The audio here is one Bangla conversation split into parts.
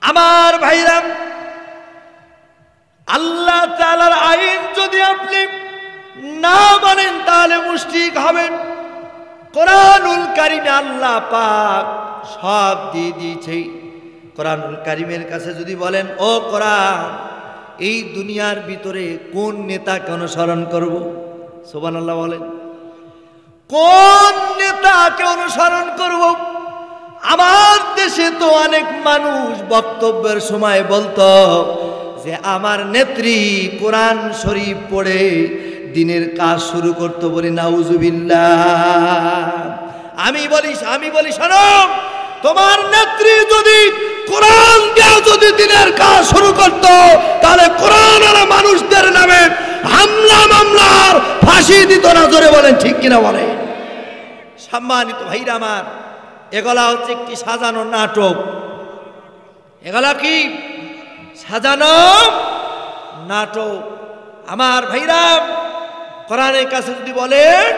আমার ভাইরা, আল্লাহ তাআলার আইন যদি আপনি না মানেন তাহলে মুশরিক হবেন। কোরআনুল কারীমে আল্লাহ পাক সব দিয়ে দিয়েছে। কোরআনুল কারীমের কাছে যদি বলেন, ও কোরআন, এই দুনিয়ার ভিতরে কোন নেতাকে অনুসরণ করব? সুবহানাল্লাহ বলেন। কোন নেতাকে অনুসরণ করব? আমার দেশে তো অনেক মানুষ বক্তব্যের সময় বলতো যে আমার নেত্রী কোরআন শরীফ পড়ে দিনের কাজ শুরু করতে, বলি নাউজুবিল্লাহ। আমি বলি শোনো, তোমার নেত্রী যদি কোরআন দিয়ে যদি দিনের কাজ শুরু করত, তাহলে কোরআন আর মানুষদের নামে হামলা মামলার ফাঁসি দিত না। জোরে বলেন ঠিক কিনা বলেন। সম্মানিত ভাইরা আমার, এগুলা হচ্ছে একটি সাজানো নাটক। এগুলা কি সাজানো নাটক। আমার ভাইরা, কোরআনের কাছে যদি বলেন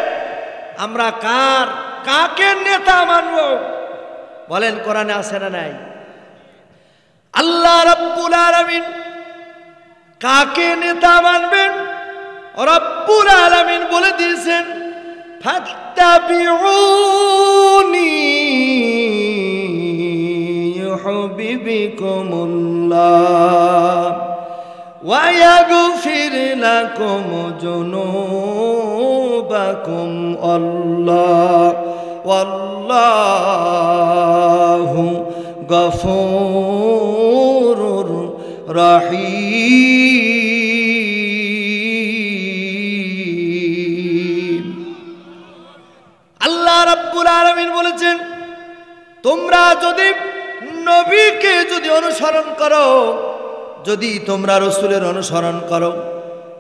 আমরা কাকে নেতা মানব, বলেন কোরআনে আছে না নাই? আল্লাহ রাব্বুল আলামিন কাকে নেতা মানবেন? রাব্বুল আলামিন বলে দিয়েছেন, ফাত্তাবিউনি ইউহিব্বুকুমুল্লাহ ওয়া ইয়াগফির লাকুম যুনুবাকুম ওয়াল্লাহু গফুরুর রহিম। আল্লাহ রাব্বুল আলামিন বলেছেন, তোমরা যদি নবীকে যদি অনুসরণ করো, যদি তোমরা রাসূলের অনুসরণ করো,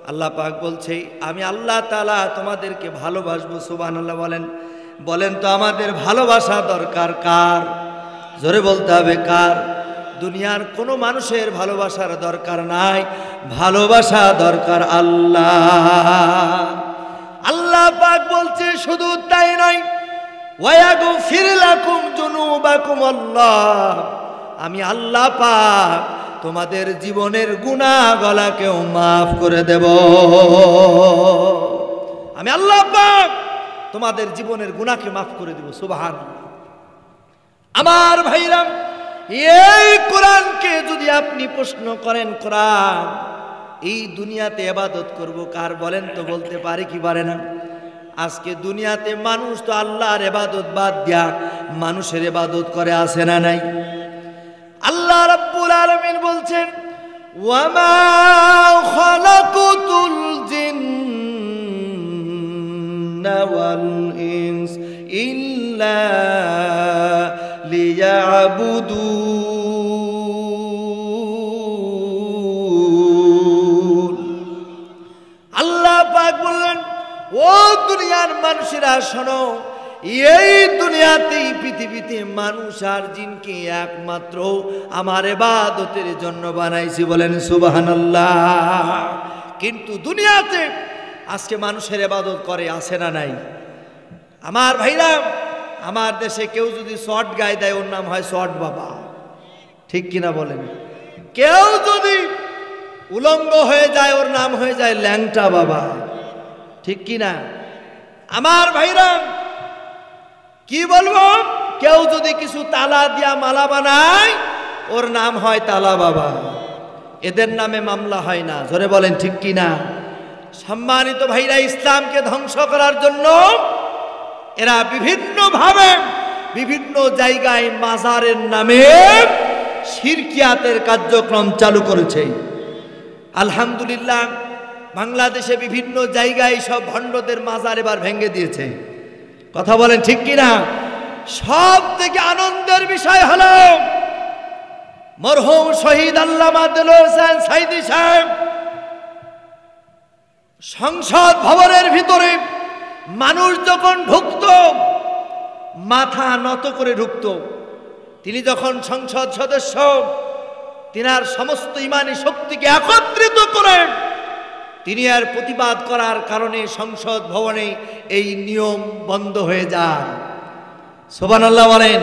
আল্লাহ পাক বলছে আমি আল্লাহ তাআলা তোমাদেরকে ভালোবাসবো। সুবহানাল্লাহ বলেন। বলেন তো আমাদের ভালোবাসা দরকার কার? জোরে বলতে হবে কার? দুনিয়ার কোনো মানুষের ভালোবাসার দরকার নাই, ভালোবাসা দরকার আল্লাহ। আল্লাহ পাক বলছে শুধু তাই নয়, ওয়ায়াগফির লাকুম যুনুবাকুম আল্লাহ, আমি আল্লাহ পাক তোমাদের জীবনের গুনাহগুলোকেও মাফ করে দেব। আমি আল্লাহ পাক তোমাদের জীবনের গুনাহকে মাফ করে দেব। সুবহানাল্লাহ। আমার ভাইরা, এই কোরআনকে যদি আপনি প্রশ্ন করেন, কোরআন এই দুনিয়াতে ইবাদত করব কার? বলেন তো, বলতে পারে কি পারে না? আজকে দুনিয়াতে মানুষ তো আল্লাহর ইবাদত বাদ দিয়া মানুষের ইবাদত করে, আছে না নাই? আল্লাহ রাব্বুল আলামিন বলছেন, ওয়ামা খালাকুতুল জিন্না ওয়াল ইনস ইল্লা লিয়াবুদুন। আল্লাহ পাক বললেন, ও দুনিয়ার মানুষেরা শোনো, এই দুনিয়াতেই পৃথিবীতে মানুষ আর জিনকে একমাত্র আমার ইবাদতের জন্য বানাইছি। বলেন সুবহানাল্লাহ। কিন্তু দুনিয়াতে আজকে মানুষের ইবাদত করে, আছে না নাই? আমার ভাইরা, আমার দেশে কেউ যদি শর্ট গায়ে দেয়, ওর নাম হয় শর্ট বাবা, ঠিক কিনা বলেন? কেউ যদি উলঙ্গ হয়ে যায়, ওর নাম হয়ে যায় ল্যাংটা বাবা, ঠিক কিনা? আমার ভাইরা, কি বলবো, কেউ যদি কিছু তালা দিয়া মালা বানায়, ওর নাম হয় তালা বাবা। এদের নামে মামলা হয় না। জোরে বলেন ঠিক কিনা? সম্মানিত ভাইরা, ইসলামকে ধ্বংস করার জন্য এরা বিভিন্নভাবে বিভিন্ন জায়গায় মাজারের নামে শিরকিয়াতের কার্যক্রম চালু করেছে। আলহামদুলিল্লাহ, বাংলাদেশে বিভিন্ন জায়গায় সব ভণ্ডদের মাজার এবার ভেঙে দিয়েছে। কথা বলেন ঠিক কিনা? সব থেকে আনন্দের বিষয় হলো মরহুম শহীদ আল্লামা দেলোয়ার হোসেন সাঈদী সাহেব সংসদ ভবনের ভিতরে মানুষ যখন ঢুকত, মাথা নত করে ঢুকত। তিনি যখন সংসদ সদস্য, তিনার সমস্ত ইমানি শক্তিকে একত্রিত করে তিনি আর প্রতিবাদ করার কারণে সংসদ ভবনে এই নিয়ম বন্ধ হয়ে যায়। সুবহানাল্লাহ বলেন।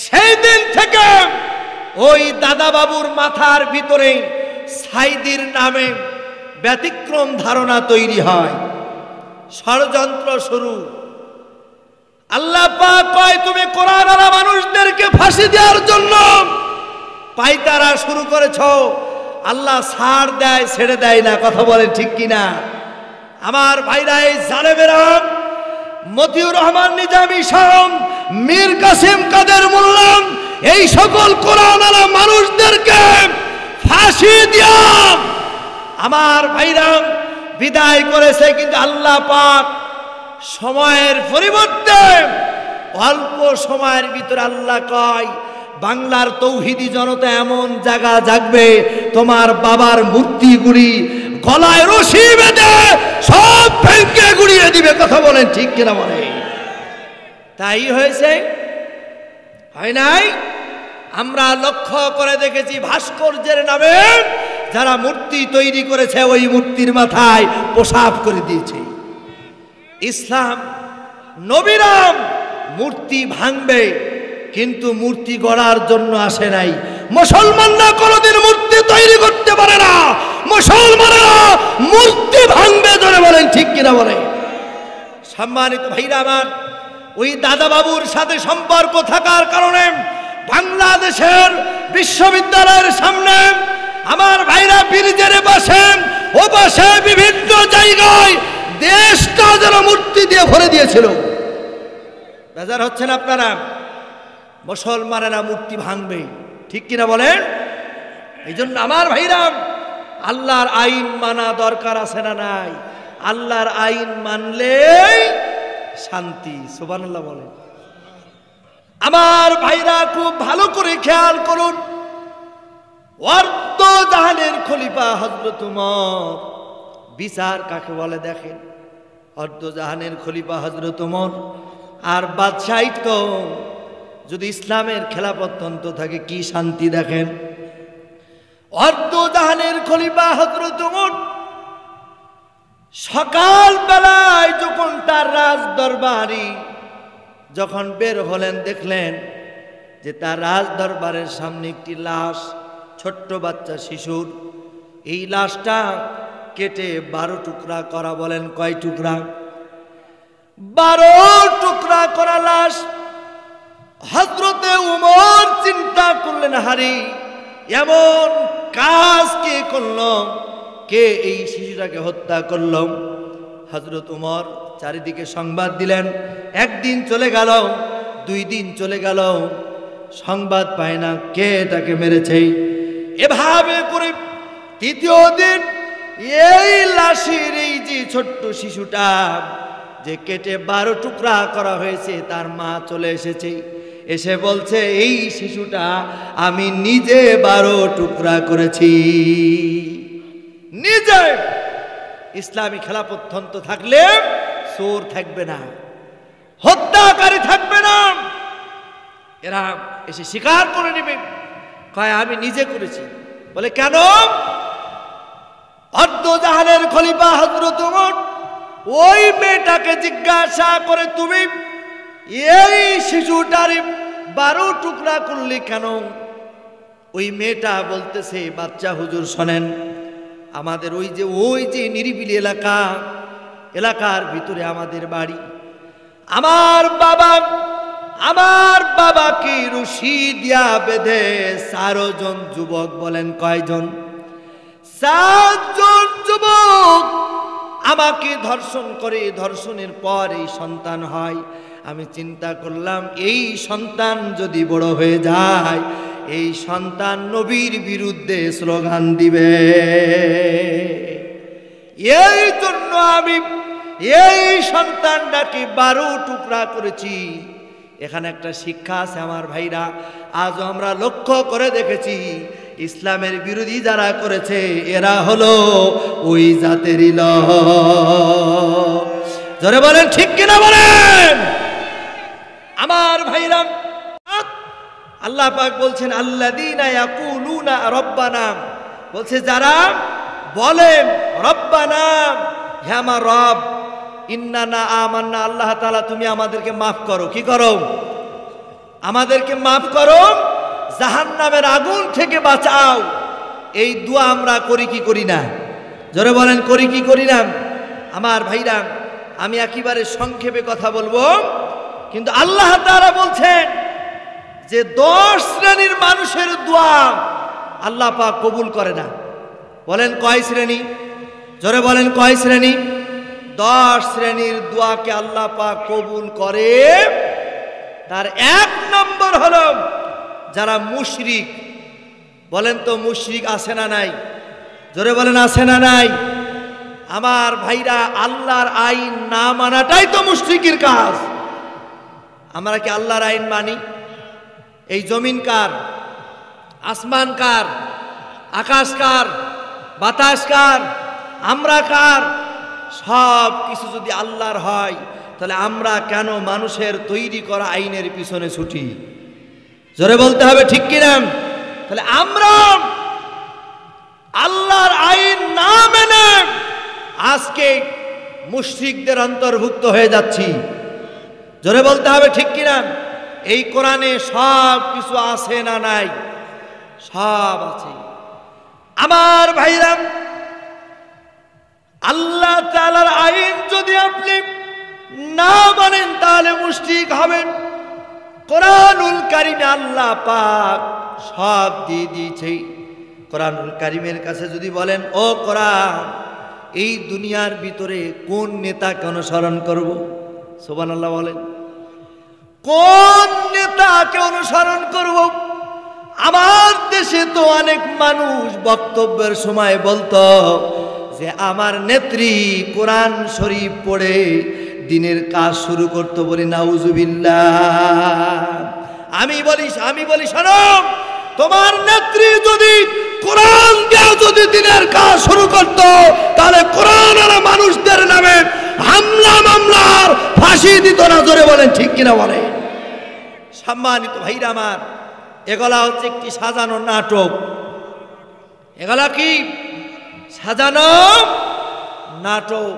সেই দিন থেকে ওই দাদা বাবুর মাথার ভিতরে সাইদির নামে ব্যতিক্রম ধারণা তৈরি হয়, ষড়যন্ত্র শুরু। আল্লাহ পাক কয় তুমি কোরআনওয়ালা মানুষদেরকে ফাঁসি দেওয়ার জন্য পাইতারা শুরু করেছো। আল্লাহ ছাড় দেয়, ছেড়ে দেয় না। কথা বলেন ঠিক কিনা? আমার ভাইরা, এই জালেমেরা মতিউর রহমান নিজামী সহ মীর কাসিম কাদের মোল্লা এই সকল কোরআনওয়ালা মানুষদেরকে ফাঁসি দিয়া আমার ভাইরা বিদায় করেছে। কিন্তু আল্লাহ পাক সময়ের পরিবর্তে অল্প সময়ের ভিতরে আল্লাহ কয় বাংলার তৌহিদি জনতা এমন জায়গা জাগবে, তোমার বাবার মূর্তিগুলি গলায় রশি বেঁধে সব ভেঙে গুড়িয়ে দিবে। কথা বলেন ঠিক কিনা? বলে তাই হয়েছে, হয় নাই? আমরা লক্ষ্য করে দেখেছি ভাস্কর্যের নামে যারা মূর্তি তৈরি করেছে ওই মূর্তির মাথায় পোশাক করে দিয়েছে। ইসলাম নবীরাম মূর্তি ভাঙবে, কিন্তু মূর্তি গড়ার জন্য আসে নাই। মুসলমানরা কোনোদিন মূর্তি তৈরি করতে পারে না, মুসলমানেরা মূর্তি ভাঙবে। ধরে বলেন ঠিক কিনা? বলে সম্মানিত ভাইরা আমার, ওই দাদা বাবুর সাথে সম্পর্ক থাকার কারণে বাংলাদেশের বিশ্ববিদ্যালয়ের সামনে আমার ভাইরা ব্রিজের পাশে ও পাশে বিভিন্ন জায়গায় দেশটা যেন মূর্তি দিয়ে ভরে দিয়েছিল। বেজার হচ্ছেন আপনারা? মুসলমানেরা মূর্তি ভাঙবে, ঠিক কিনা বলেন? এই জন্য আমার ভাইরা আল্লাহর আইন মানা দরকার আছে না নাই? আল্লাহর আইন মানলেই শান্তি। সুবহানাল্লাহ বলেন। আমার ভাইরা খুব ভালো করে খেয়াল করুন, অর্ধ জাহানের খলিফা হযরত ওমর, বিচার কাকে বলে দেখেন। অর্ধ জাহানের খলিফা হযরত ওমর আর বাদশাহী তো যদি ইসলামের খেলাফত থাকে কি শান্তি দেখেন। অর্ধ জাহানের খলিফা হযরত ওমর সকাল বেলায় যখন তার রাজ দরবারি যখন বের হলেন, দেখলেন যে তার রাজ দরবারের সামনে একটি লাশ, ছোট্ট বাচ্চা শিশুর। এই লাশটা কেটে 12 টুকরা করা। বলেন কয় টুকরা? 12 টুকরা করা লাশ। হযরতে ওমর চিন্তা করলেন, হারি এমন কাজ কে করল, কে এই শিশুটাকে হত্যা করল? হযরত ওমর চারিদিকে সংবাদ দিলেন। একদিন চলে গেল, 2 দিন চলে গেল, সংবাদ পায় না কে এটাকে মেরেছে। এভাবে করে 3য় দিন এই লাশের এই যে ছোট্ট শিশুটা যে কেটে 12 টুকরা করা হয়েছে, তার মা চলে এসেছে। এসে বলছে এই শিশুটা আমি নিজে 12 টুকরা করেছি, নিজে। ইসলামী খেলাফত থাকলে চোর থাকবে না, হত্যাকারী থাকবে না। এরা এসে স্বীকার করে নেবে, কয় আমি নিজে করেছি। বলে কেন? অর্ধ জাহানের খলিফা হযরত ওমর ওই মেয়েটাকে জিজ্ঞাসা করে, তুমি এই শিশুটার 12 টুকরা করলি কেন? ওই মেয়েটা বলতেছে, বাচ্চা হুজুর শোনেন, আমাদের ওই যে নিরিবিলি এলাকার ভিতরে আমাদের বাড়ি। আমার বাবাকে রশি দিয়া বেঁধে 4 জন যুবক। বলেন কয়জন? 4 জন যুবক আমাকে ধর্ষণ করে। ধর্ষণের পর এই সন্তান হয়। আমি চিন্তা করলাম এই সন্তান যদি বড় হয়ে যায়, এই সন্তান নবীর বিরুদ্ধে স্লোগান দিবে। এই জন্য আমি এই সন্তানটাকে 12 টুকরা করেছি। এখানে একটা শিক্ষা আছে আমার ভাইরা। আজ আমরা লক্ষ্য করে দেখেছি ইসলামের বিরোধী যারা করেছে এরা হলো ওই জাতেরই লোক। জোরে বলেন ঠিক কিনা বলেন? আমার ভাইরা, আল্লাহ পাক বলছেন আল্লাযীনা ইয়াকুলুনা রব্বানা, বলছে যারা বলেন রব্বানা, হে আমার রব, ইন্নানা আমান্না, আল্লাহ তাআলা তুমি আমাদেরকে মাফ করো। কি করো? আমাদেরকে মাফ করো। জাহান্নামের আগুন থেকে বাঁচাও, এই দোয়া আমরা করি কি করি না? জোরে বলেন, করি কি করি না? আমার ভাইরা, আমি একেবারে সংক্ষেপে কথা বলবো, কিন্তু আল্লাহ তাআলা বলছেন যে 10 শ্রেণীর মানুষের দোয়া আল্লাহ পাক কবুল করে না। বলেন কয় শ্রেণী? জোরে বলেন কয় শ্রেণী? 10 শ্রেণীর দোয়াকে আল্লাহ পাক কবুল করে। তার 1 নম্বর হলো যারা মুশরিক। বলেন তো মুশরিক আছে না নাই? জোরে বলেন আছে না নাই? আমার ভাইরা, আল্লাহর আইন না মানাটাই তো মুশরিকের কাজ। আমরা কি আল্লাহর আইন মানি? এই জমিন কার? আসমান কার? আকাশ কার? বাতাস কার? আমরা কার? সব কিছু যদি আল্লাহর হয়, তাহলে আমরা কেন মানুষের তৈরি করা আইনের পিছনে ছুটি? জোরে বলতে হবে, ঠিক কিনা? তাহলে আমরা আল্লাহর আইন না মেনে আজকে মুশরিকদের অন্তর্ভুক্ত হয়ে যাচ্ছি। জোরে বলতে হবে, ঠিক কিনা? এই কোরআনে সব কিছু আছে না নাই? সব আছে। আমার ভাইরা, আল্লাহ তাআলার আইন যদি আপনি না মানেন তাহলে মুশরিক হবেন। কোরআনুল কারীমে আল্লাহ পাক সব দিয়ে দিয়েছে। কোরআনুল কারীমের কাছে যদি বলেন, ও কোরআন, এই দুনিয়ার ভিতরে কোন নেতাকে অনুসরণ করব? সুবহানাল্লাহ বলেন, কোন নেতাকে অনুসরণ করব? আমার দেশে তো অনেক মানুষ বক্তব্যের সময় বলতো যে আমার নেত্রী কোরআন শরীফ পড়ে দিনের কাজ শুরু করতে, বলি নাউজুবিল্লাহ। আমি বলি শোনো, তোমার নেত্রী যদি কোরআন দিয়ে যদি দিনের কাজ শুরু করত, তাহলে কোরআন আর মানুষদের নামে হামলা মামলার ফাঁসি দিত না। জোরে বলেন ঠিক কিনা বলেন? সম্মানিত ভাইরা আমার, এগুলা হচ্ছে একটি সাজানো নাটক। এগুলা কি? সাজানো নাটক।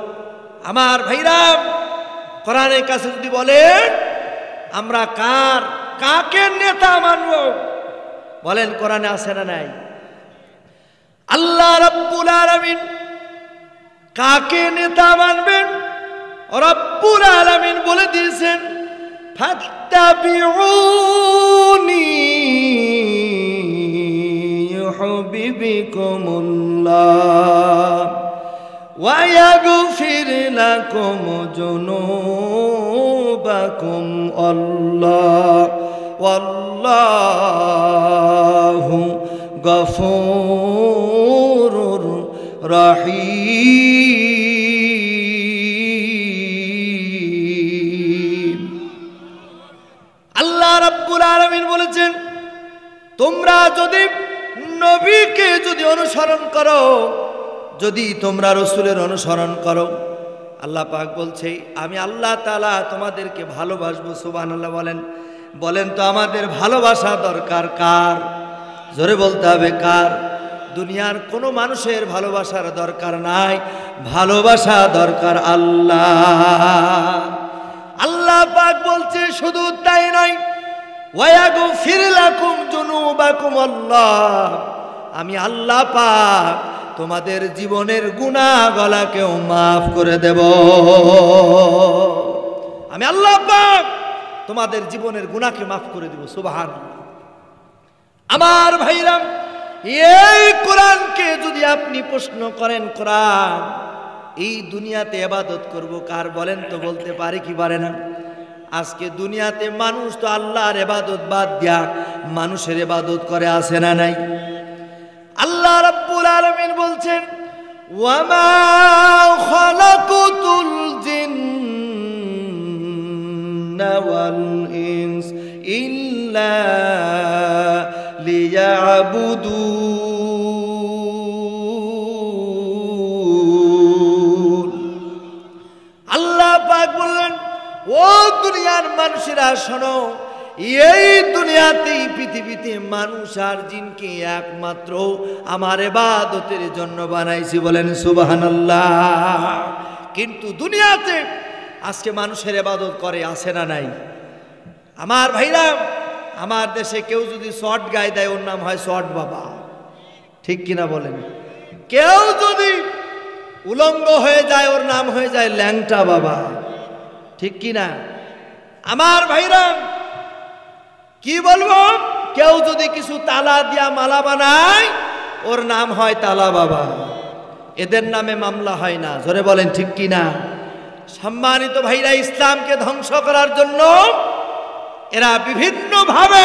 আমার ভাইরা, কোরআনের কাছে যদি বলেন আমরা কাকে নেতা মানব, বলেন কোরআনে আছে না নাই? আল্লাহ রাব্বুল আলামিন কাকে নেতা মানবেন? রাব্বুল আলামিন বলে দিয়েছেন, ফাত্তাবিউনি ইউহিব্বুকুমুল্লাহ ওয়া ইয়াগফির লাকুম যুনুবাকুম আল্লাহ ওয়াল্লাহু গফুরুর রহিম। আল্লাহ রাব্বুল আলামিন বলেছেন, তোমরা যদি নবীকে যদি অনুসরণ করো, যদি তোমরা রাসূলের অনুসরণ করো, আল্লাহ পাক বলছে আমি আল্লাহ তাআলা তোমাদেরকে ভালোবাসবো। সুবহানাল্লাহ বলেন। বলেন তো আমাদের ভালোবাসা দরকার কার? জোরে বলতে হবে কার? দুনিয়ার কোনো মানুষের ভালোবাসার দরকার নাই, ভালোবাসা দরকার আল্লাহ। আল্লাহ পাক বলছে শুধু তাই নয়, ওয়া ইয়াগফির লাকুম যুনুবাকুম আল্লাহ, আমি আল্লাহ পাক তোমাদের জীবনের গুনাহগুলোকেও মাফ করে দেব। আমি আল্লাহ পাক তোমাদের জীবনের গুনাহকে মাফ করে দেব। সুবহানাল্লাহ। আমার ভাইরা, এই কোরআনকে যদি আপনি প্রশ্ন করেন, কোরআন এই দুনিয়াতে ইবাদত করব কার? বলেন তো, বলতে পারে কি পারে না? আজকে দুনিয়াতে মানুষ তো আল্লাহর ইবাদত বাদ দিয়া মানুষের ইবাদত করে, আছে না নাই? আল্লাহ রাব্বুল আলামিন বলছেন, ওয়া মা খালাকুতুল জিন্না ওয়াল ইনস ইল্লা লিয়াবুদুন। আল্লাহ পাক বললেন, ও দুনিয়ার মানুষেরা শোনো, এই দুনিয়াতেই পৃথিবীতে মানুষ আর জিনকে একমাত্র আমার ইবাদতের জন্য বানাইছি। বলেন সুবহানাল্লাহ। কিন্তু দুনিয়াতে আজকে মানুষের ইবাদত করে, আছে না নাই? আমার ভাইরা, আমার দেশে কেউ যদি শর্ট গায়ে দেয় ওর নাম হয় শর্ট বাবা, ঠিক কিনা বলেন? কেউ যদি উলঙ্গ হয়ে যায় ওর নাম হয়ে যায় ল্যাংটা বাবা, ঠিক কিনা? আমার ভাইরা কি বলবো, কেউ যদি কিছু তালা দিয়া মালা বানায় ওর নাম হয় তালা বাবা, এদের নামে মামলা হয় না। জোরে বলেন ঠিক কিনা? সম্মানিত ভাইরা, ইসলামকে ধ্বংস করার জন্য এরা বিভিন্নভাবে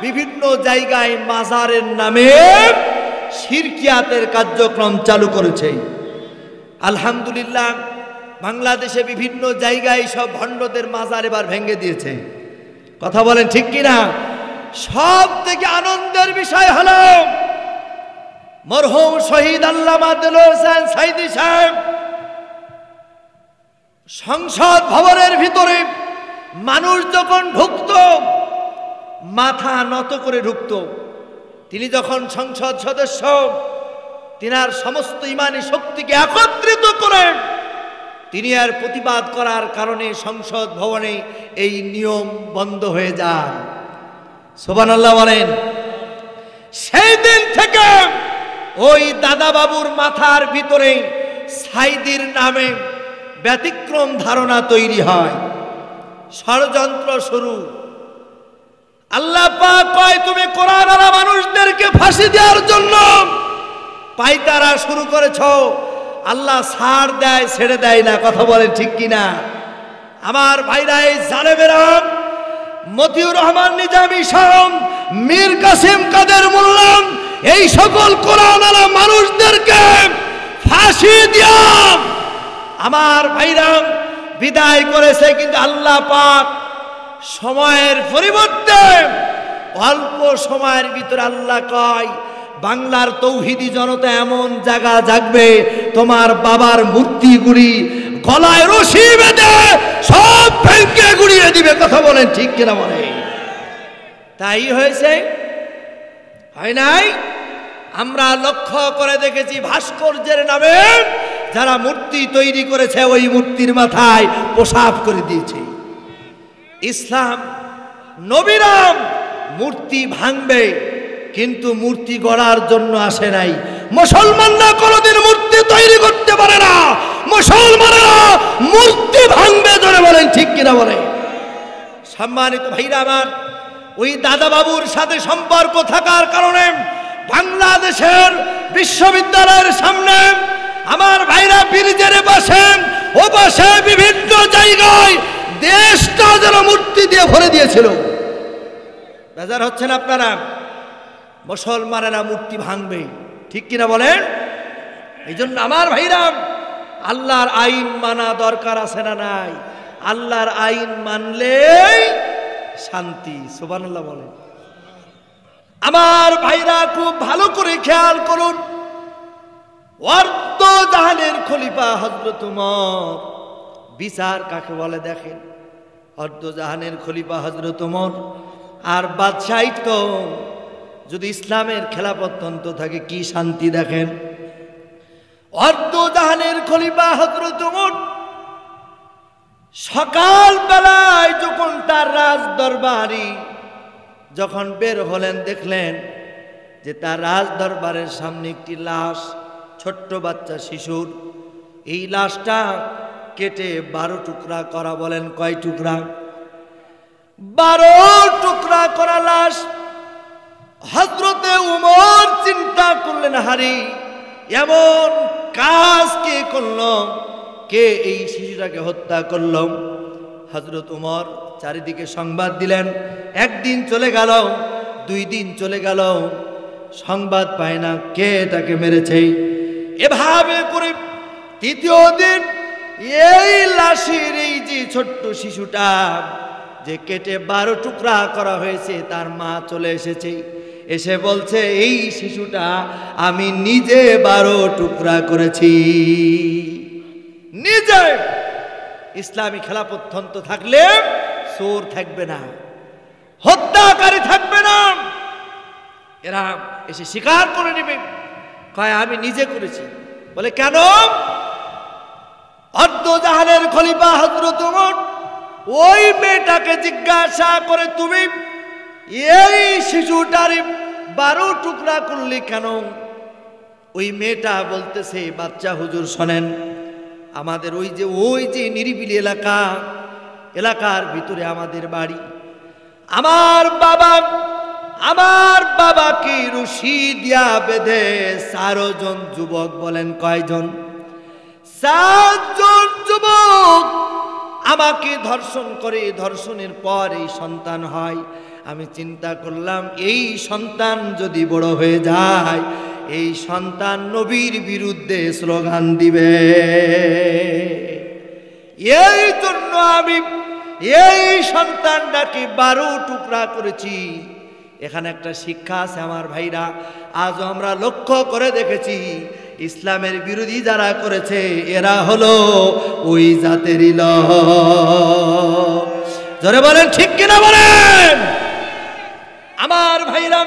বিভিন্ন জায়গায় মাজারের নামে শিরকিয়াতের কার্যক্রম চালু করেছে। আলহামদুলিল্লাহ বাংলাদেশে বিভিন্ন জায়গায় সব ভণ্ডদের মাজার এবার ভেঙে দিয়েছে। কথা বলেন ঠিক কিনা? সব থেকে আনন্দের বিষয় হলো মরহুম শহীদ আল্লামা দেলোয়ার হোসেন সাঈদী সাহেব সংসদ ভবনের ভিতরে মানুষ যখন ঢুকত মাথা নত করে ঢুকত। তিনি যখন সংসদ সদস্য, তিনার সমস্ত ইমানি শক্তিকে একত্রিত করে তিনি আর প্রতিবাদ করার কারণে সংসদ ভবনে এই নিয়ম বন্ধ হয়ে যায়। সুবহানাল্লাহ বলেন। সেই দিন থেকে ওই দাদা বাবুর মাথার ভিতরে সাঈদীর নামে ব্যতিক্রম ধারণা তৈরি হয়, ষড়যন্ত্র শুরু। আল্লাহ পাক কয় তুমি কোরআনওয়ালা মানুষদেরকে ফাঁসি দেওয়ার জন্য পায়তারা শুরু করেছ, আল্লাহ ছাড় দেয় ছেড়ে দেয় না। কথা বলেন ঠিক কিনা? আমার ভাইরা, এই জালেমেরা মতিউর রহমান নিজামী সাহেব, মীর কাসিম কাদের মোল্লা, এই সকল কোরআনওয়ালা মানুষদেরকে ফাঁসি দিয়া আমার ভাইরা বিদায় করেছে। কিন্তু আল্লাহ পাক সময়ের পরিবর্তে অল্প সময়ের ভিতরে আল্লাহ কয় বাংলার তৌহিদি জনতা এমন জায়গা জাগবে তোমার বাবার মূর্তিগুলি গলায় রশি বেঁধে সব ভেঙে গুড়িয়ে দিবে। কথা বলেন ঠিক কিনা বলে? তাই হয়েছে, হয় নাই? আমরা লক্ষ্য করে দেখেছি ভাস্কর্যের নামে যারা মূর্তি তৈরি করেছে ওই মূর্তির মাথায় প্রসাব করে দিয়েছে। ইসলাম নবীরাম মূর্তি ভাঙবে কিন্তু মূর্তি গড়ার জন্য আসে নাই। মুসলমানরা কোনোদিন মূর্তি তৈরি করতে পারে না, মুসলমানরা মূর্তি ভাঙবে। ধরে বলেন ঠিক কিনা বলে? সম্মানিত ভাইরা আমার, ওই দাদা বাবুর সাথে সম্পর্ক থাকার কারণে বাংলাদেশের বিশ্ববিদ্যালয়ের সামনে আমার ভাইরা ব্রিজের পাশে ও পাশে বিভিন্ন জায়গায় দেশটা যেন মূর্তি দিয়ে ভরে দিয়েছিল। বেজার হচ্ছেন আপনারা? মুসলমানেরা মূর্তি ভাঙবে, ঠিক কিনা বলেন? এই জন্য আমার ভাইরা আল্লাহর আইন মানা দরকার আছে না নাই? আল্লাহর আইন মানলেই শান্তি। সুবহানাল্লাহ বলেন। আমার ভাইরা খুব ভালো করে খেয়াল করুন, অর্ধ জাহানের খলিফা হযরত ওমর, বিচার কাকে বলে দেখেন। অর্ধ জাহানের খলিফা হযরত ওমর আর বাদশাহিত্ব যদি ইসলামের খেলাফত থাকে কি শান্তি দেখেন। অর্ধ জাহানের খলিফা হযরত ওমর সকাল বেলায় যখন তার রাজ দরবারি যখন বের হলেন, দেখলেন যে তার রাজ দরবারের সামনে একটি লাশ, ছোট্ট বাচ্চা শিশুর। এই লাশটা কেটে 12 টুকরা করা। বলেন কয় টুকরা? 12 টুকরা করা লাশ। হযরতে ওমর চিন্তা করলেন, হারি এমন কাজ কে করল, কে এই শিশুটাকে হত্যা করল? হযরত ওমর চারিদিকে সংবাদ দিলেন। একদিন চলে গেল, 2 দিন চলে গেল, সংবাদ পায় না কে এটাকে মেরেছে। এভাবে করে 3য় দিন এই লাশের এই যে ছোট্ট শিশুটা যে কেটে 12 টুকরা করা হয়েছে তার মা চলে এসেছে। এসে বলছে এই শিশুটা আমি নিজে 12 টুকরা করেছি। নিজে। ইসলামী খেলাফত থাকলে চোর থাকবে না, হত্যাকারী থাকবে না। এরা এসে স্বীকার করে নেবে, কয় আমি নিজে করেছি। বলে কেন? অর্ধ জাহানের খলিফা হযরত ওমর ওই মেয়েটাকে জিজ্ঞাসা করে তুমি এই শিশুটার 12 টুকরা করলি কেন? ওই মেয়েটা বলতেছে, বাচ্চা হুজুর শোনেন, আমাদের ওই যে নিরিবিলি এলাকার ভিতরে আমাদের বাড়ি। আমার বাবাকে রশি দিয়া বেঁধে 4 জন যুবক, বলেন কয়জন? 4 জন যুবক আমাকে ধর্ষণ করে, ধর্ষণের পর এই সন্তান হয়। আমি চিন্তা করলাম, এই সন্তান যদি বড় হয়ে যায়, এই সন্তান নবীর বিরুদ্ধে স্লোগান দিবে। এই জন্য আমি এই সন্তানটাকে 12 টুকরা করেছি। এখানে একটা শিক্ষা আছে আমার ভাইরা, আজও আমরা লক্ষ্য করে দেখেছি, ইসলামের বিরোধী যারা করেছে এরা হলো ওই জাতেরই লোক। জোরে বলেন ঠিক কিনা বলেন আমার ভাইরা।